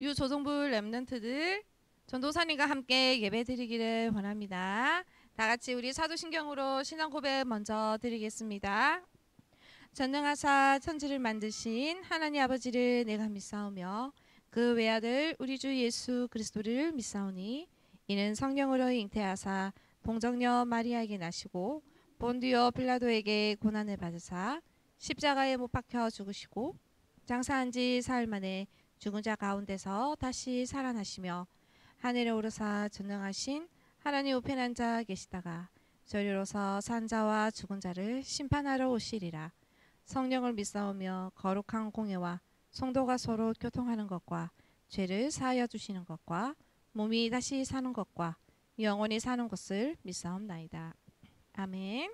유조정부 랩런트들 전도사님과 함께 예배 드리기를 원합니다. 다 같이 우리 사도신경으로 신앙 고백 먼저 드리겠습니다. 전능하사 천지를 만드신 하나님 아버지를 내가 믿사오며 그 외아들 우리 주 예수 그리스도를 믿사오니 이는 성령으로 잉태하사 동정녀 마리아에게 나시고 본디오 빌라도에게 고난을 받으사 십자가에 못 박혀 죽으시고 장사한 지 사흘 만에 죽은 자 가운데서 다시 살아나시며 하늘에 오르사 전능하신 하나님 우편에 앉아 계시다가 저리로서 산 자와 죽은 자를 심판하러 오시리라. 성령을 믿사오며 거룩한 공예와 성도가 서로 교통하는 것과 죄를 사하여 주시는 것과 몸이 다시 사는 것과 영원히 사는 것을 믿사옵나이다. 아멘.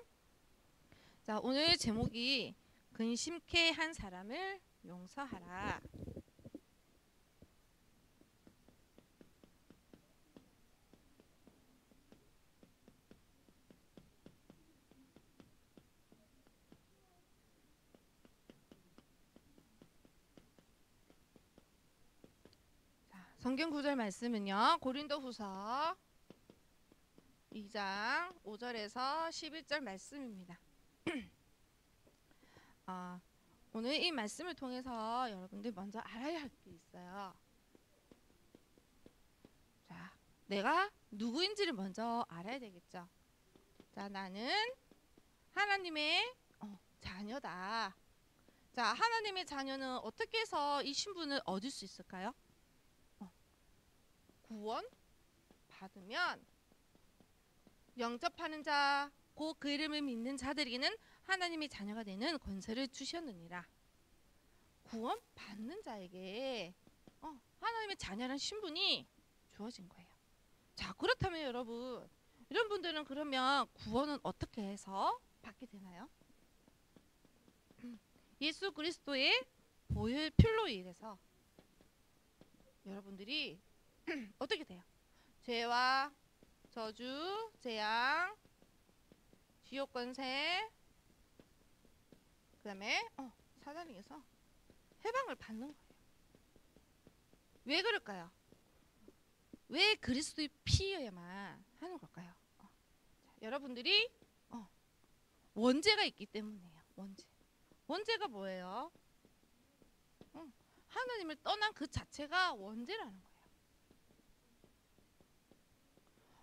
자, 오늘 제목이 근심케 한 사람을 용서하라. 성경 구절 말씀은요. 고린도후서 2장 5절에서 11절 말씀입니다. 오늘 이 말씀을 통해서 여러분들 먼저 알아야 할 게 있어요. 자, 내가 누구인지를 먼저 알아야 되겠죠. 자, 나는 하나님의 자녀다. 자, 하나님의 자녀는 어떻게 해서 이 신분을 얻을 수 있을까요? 구원 받으면 영접하는 자, 곧 그 이름을 믿는 자들에게는 하나님의 자녀가 되는 권세를 주셨느니라. 구원 받는 자에게 하나님의 자녀라는 신분이 주어진 거예요. 자, 그렇다면 여러분, 이런 분들은 그러면 구원은 어떻게 해서 받게 되나요? 예수 그리스도의 보혈 필로 인해서 여러분들이 어떻게 돼요? 죄와 저주, 재앙, 지옥 권세, 그 다음에 사단에게서 해방을 받는 거예요. 왜 그럴까요? 왜 그리스도의 피여야만 하는 걸까요? 자, 여러분들이 원죄가 있기 때문이에요. 원죄가 뭐예요? 하나님을 떠난 그 자체가 원죄라는 거예요.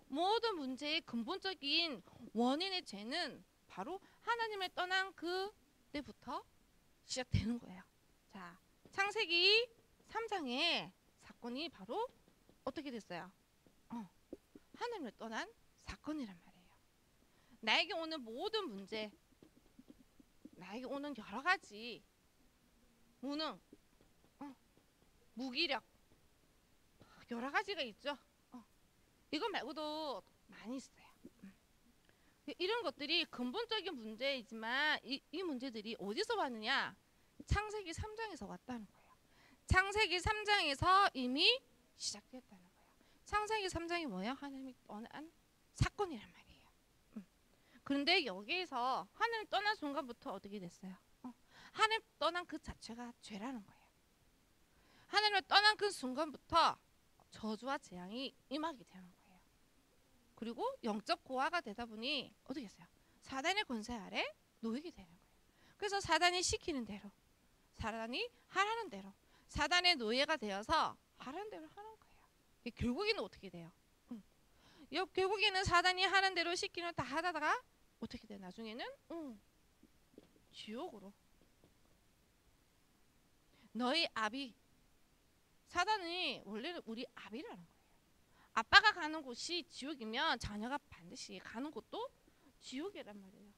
모든 문제의 근본적인 원인의 죄는 바로 하나님을 떠난 그 때부터 시작되는 거예요. 자, 창세기 3장의 사건이 바로 어떻게 됐어요? 하나님을 떠난 사건이란 말이에요. 나에게 오는 모든 문제, 나에게 오는 여러 가지 무능, 무기력, 여러 가지가 있죠. 이거 말고도 많이 있어요. 이런 것들이 근본적인 문제이지만 이 문제들이 어디서 왔느냐? 창세기 3장에서 왔다는 거예요. 창세기 3장에서 이미 시작됐다는 거예요. 창세기 3장이 뭐예요? 하나님이 떠난 사건이란 말이에요. 그런데 여기에서 하나님 떠난 순간부터 어떻게 됐어요? 하나님 떠난 그 자체가 죄라는 거예요. 하나님을 떠난 그 순간부터 저주와 재앙이 임하게 되는 거예요. 그리고 영적 고아가 되다 보니 어떻게 했어요? 사단의 권세 아래 놓이게 되는 거예요. 그래서 사단이 시키는 대로, 사단이 하라는 대로, 사단의 노예가 되어서 하라는 대로 하는 거예요. 결국에는 어떻게 돼요? 결국에는 사단이 하는 대로 시키는 다 하다가 어떻게 돼요? 나중에는 지옥으로. 너희 아비, 사단이 원래는 우리 아비라는 거예요. 아빠가 가는 곳이 지옥이면 자녀가 반드시 가는 곳도 지옥이란 말이에요.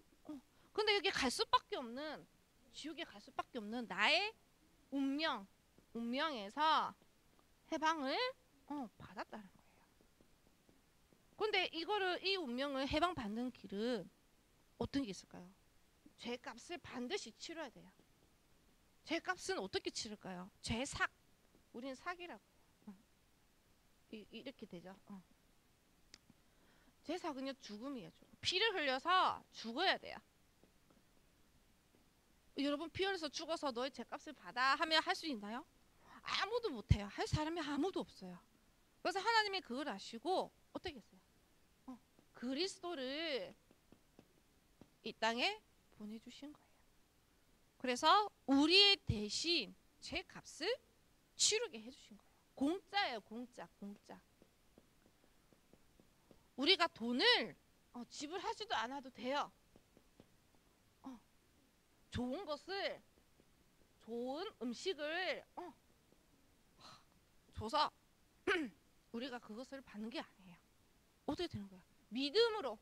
근데 여기 갈 수밖에 없는, 지옥에 갈 수밖에 없는 나의 운명에서 해방을 받았다는 거예요. 근데 이 운명을 해방받는 길은 어떤 게 있을까요? 죄값을 반드시 치러야 돼요. 죄값은 어떻게 치를까요? 죄삭. 우리는 삭이라고 해요. 이렇게 되죠. 죄삭은요, 죽음이에요. 피를 흘려서 죽어야 돼요. 여러분, 피 흘려서 죽어서 너의 죄값을 받아 하면 할 수 있나요? 아무도 못해요. 할 사람이 아무도 없어요. 그래서 하나님이 그걸 아시고 어떻게 했어요? 그리스도를 이 땅에 보내주신 거예요. 그래서 우리 대신 제 값을 치르게 해주신 거예요. 공짜예요. 공짜. 우리가 돈을 지불하지도 않아도 돼요. 좋은 것을, 좋은 음식을 줘서 우리가 그것을 받는 게 아니에요. 어떻게 되는 거야? 믿음으로,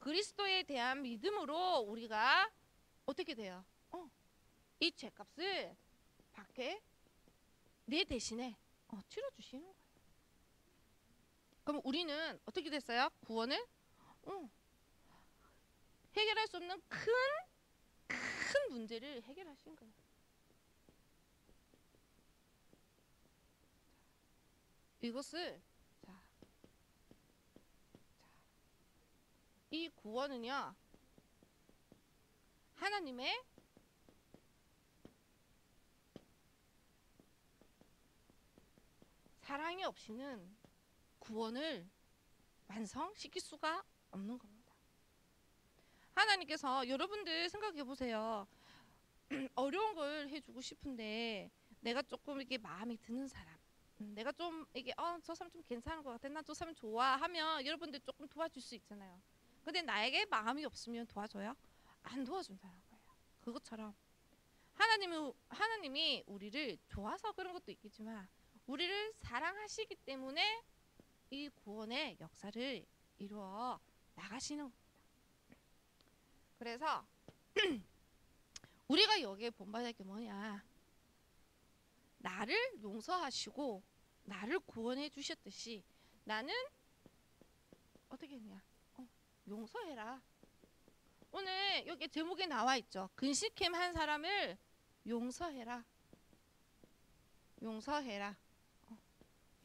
그리스도에 대한 믿음으로 우리가 어떻게 돼요? 이 죄값을 받게 내 대신에 치러주시는 거예요. 그럼 우리는 어떻게 됐어요? 구원을 해결할 수 없는 큰 문제를 해결하신 거예요. 이것을 이 구원은요, 하나님의 사랑이 없이는 구원을 완성시킬 수가 없는 겁니다. 하나님께서 여러분들 생각해 보세요. 어려운 걸 해주고 싶은데 내가 조금 이게 마음에 드는 사람, 내가 좀 이게 저 사람 좀 괜찮은 것 같아, 나 저 사람 좋아하면 여러분들 조금 도와줄 수 있잖아요. 근데 나에게 마음이 없으면 도와줘요? 안 도와준다는 거예요. 그것처럼 하나님이 우리를 좋아서 그런 것도 있겠지만 우리를 사랑하시기 때문에 이 구원의 역사를 이루어 나가시는 겁니다. 그래서 우리가 여기에 본받을 게 뭐냐, 나를 용서하시고 나를 구원해 주셨듯이 나는 어떻게 했냐, 용서해라. 오늘 여기 제목에 나와 있죠. 근시캠 한 사람을 용서해라. 용서해라.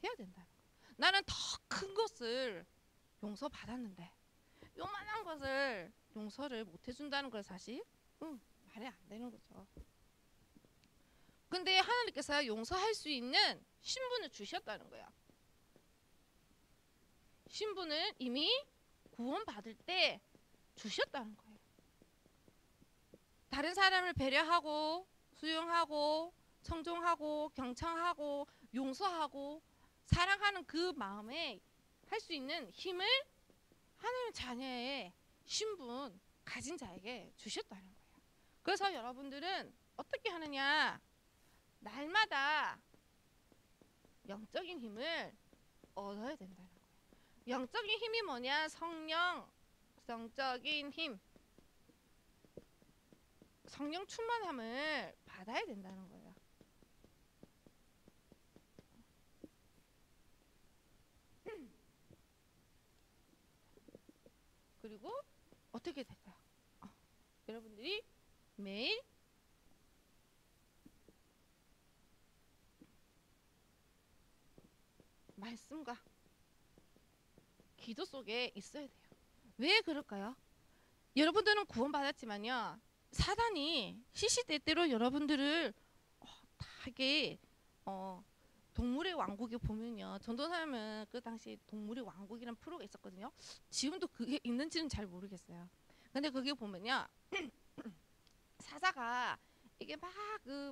해야 된다. 나는 더 큰 것을 용서받았는데 요만한 것을 용서를 못 해준다는 걸 사실 말이 안 되는 거죠. 근데 하나님께서 용서할 수 있는 신분을 주셨다는 거야. 신분을 이미 구원받을 때 주셨다는 거예요. 다른 사람을 배려하고 수용하고 청종하고 경청하고 용서하고 사랑하는 그 마음에 할 수 있는 힘을 하나님 자녀의 신분 가진 자에게 주셨다는 거예요. 그래서 여러분들은 어떻게 하느냐, 날마다 영적인 힘을 얻어야 된다는 거예요. 영적인 힘이 뭐냐? 성령, 성적인 힘, 성령 충만함을 받아야 된다는 거예요. 그리고 어떻게 될까요? 여러분들이 매일 말씀과 기도 속에 있어야 돼요. 왜 그럴까요? 여러분들은 구원받았지만요, 사단이 시시때때로 여러분들을 다게 동물의 왕국에 보면요, 전도사님은 그 당시 동물의 왕국이라는 프로가 있었거든요. 지금도 그게 있는지는 잘 모르겠어요. 근데 거기 보면요, 사자가 이게 막 그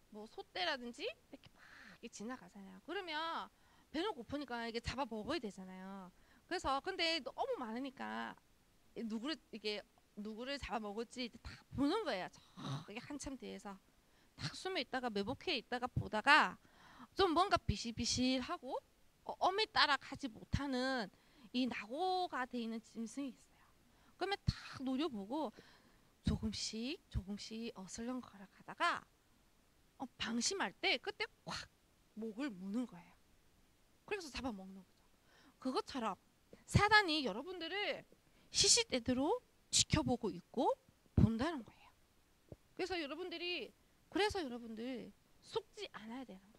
뭐 소떼라든지 이렇게 막 이렇게 지나가잖아요. 그러면 배는 고프니까 이게 잡아 먹어야 되잖아요. 그래서 근데 너무 많으니까 누구를 잡아 먹을지 다 보는 거예요. 저기 한참 뒤에서 딱 숨에 있다가 매복해 있다가 보다가 좀 뭔가 비실비실하고 엄에 따라 가지 못하는 이 낙오가 돼 있는 짐승이 있어요. 그러면 딱 노려보고 조금씩 어슬렁거려 가다가 방심할 때 그때 꽉 목을 무는 거예요. 그래서 잡아먹는 거죠. 그것처럼 사단이 여러분들을 시시때때로 지켜보고 있고 본다는 거예요. 그래서 여러분들 속지 않아야 되는 거예요.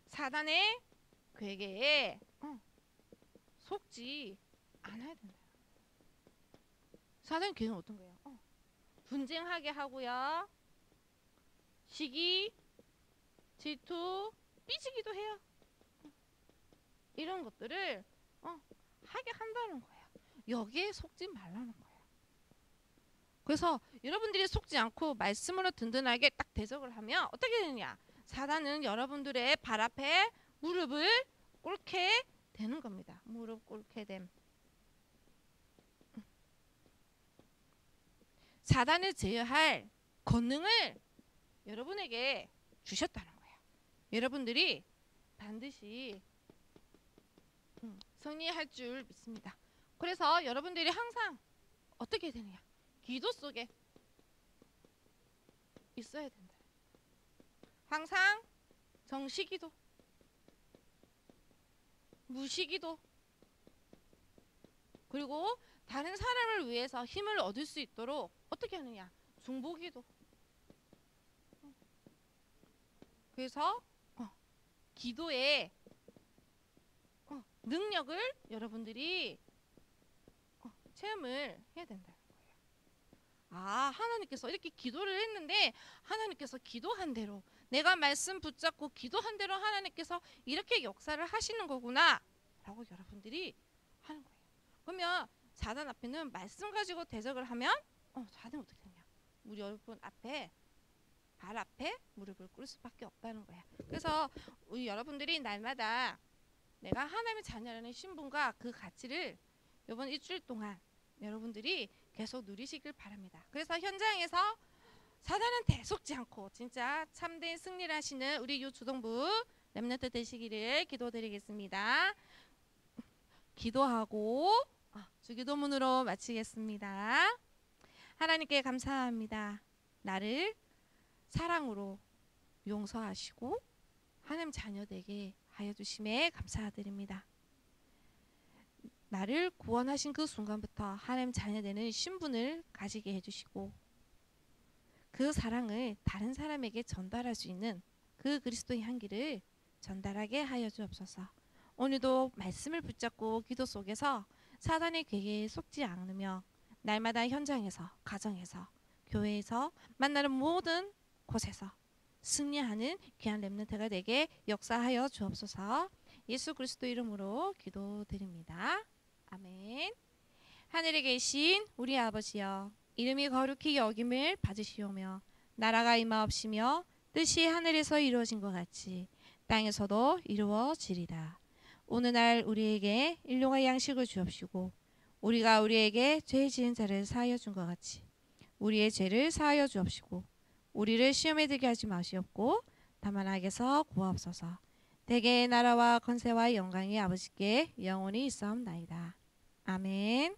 사단의 괴계에 속지 않아야 된다. 사단의 괴계는 어떤 거예요? 분쟁하게 하고요, 시기, 질투, 삐지기도 해요. 이런 것들을 하게 한다는 거예요. 여기에 속지 말라는 거예요. 그래서 여러분들이 속지 않고 말씀으로 든든하게 딱 대적을 하면 어떻게 되느냐? 사단은 여러분들의 발 앞에 무릎을 꿇게 되는 겁니다. 무릎 꿇게 됨. 사단을 제어할 권능을 여러분에게 주셨다는 거예요. 여러분들이 반드시 승리할 줄 믿습니다. 그래서 여러분들이 항상 어떻게 되느냐? 기도 속에 있어야 된다. 항상 정시기도, 무시기도, 그리고 다른 사람을 위해서 힘을 얻을 수 있도록 어떻게 하느냐? 중보기도. 그래서 기도의 능력을 여러분들이 체험을 해야 된다는 거예요. 하나님께서 이렇게 기도를 했는데 하나님께서 기도한 대로 내가 말씀 붙잡고 기도한 대로 하나님께서 이렇게 역사를 하시는 거구나 라고 여러분들이 하는 거예요. 그러면 사단 앞에는 말씀 가지고 대적을 하면 사단은 어떻게 되냐? 우리 여러분 앞에 발 앞에 무릎을 꿇을 수밖에 없다는 거야. 그래서 우리 여러분들이 날마다 내가 하나님의 자녀라는 신분과 그 가치를 이번 일주일 동안 여러분들이 계속 누리시길 바랍니다. 그래서 현장에서 사단은 대속지 않고 진짜 참된 승리를 하시는 우리 유주동부 렘넌트 되시기를 기도드리겠습니다. 기도하고 주기도문으로 마치겠습니다. 하나님께 감사합니다. 나를 사랑으로 용서하시고 하나님 자녀 되게 하여 주심에 감사드립니다. 나를 구원하신 그 순간부터 하나님 자녀 되는 신분을 가지게 해주시고 그 사랑을 다른 사람에게 전달할 수 있는 그 그리스도의 향기를 전달하게 하여 주옵소서. 오늘도 말씀을 붙잡고 기도 속에서 사단의 괴계에 속지 않으며 날마다 현장에서, 가정에서, 교회에서 만나는 모든 곳에서 승리하는 귀한 렘넌트가 되게 역사하여 주옵소서. 예수 그리스도 이름으로 기도드립니다. 아멘. 하늘에 계신 우리 아버지여, 이름이 거룩히 여김을 받으시오며 나라가 임하옵시며 뜻이 하늘에서 이루어진 것 같이 땅에서도 이루어지리다. 오늘날 우리에게 일용할 양식을 주옵시고 우리가 우리에게 죄 지은 자를 사하여 준 것 같이 우리의 죄를 사하여 주옵시고 우리를 시험에 들게 하지 마시옵고 다만 악에서 구하옵소서. 대개의 나라와 권세와 영광이 아버지께 영원히 있사옵나이다. 아멘.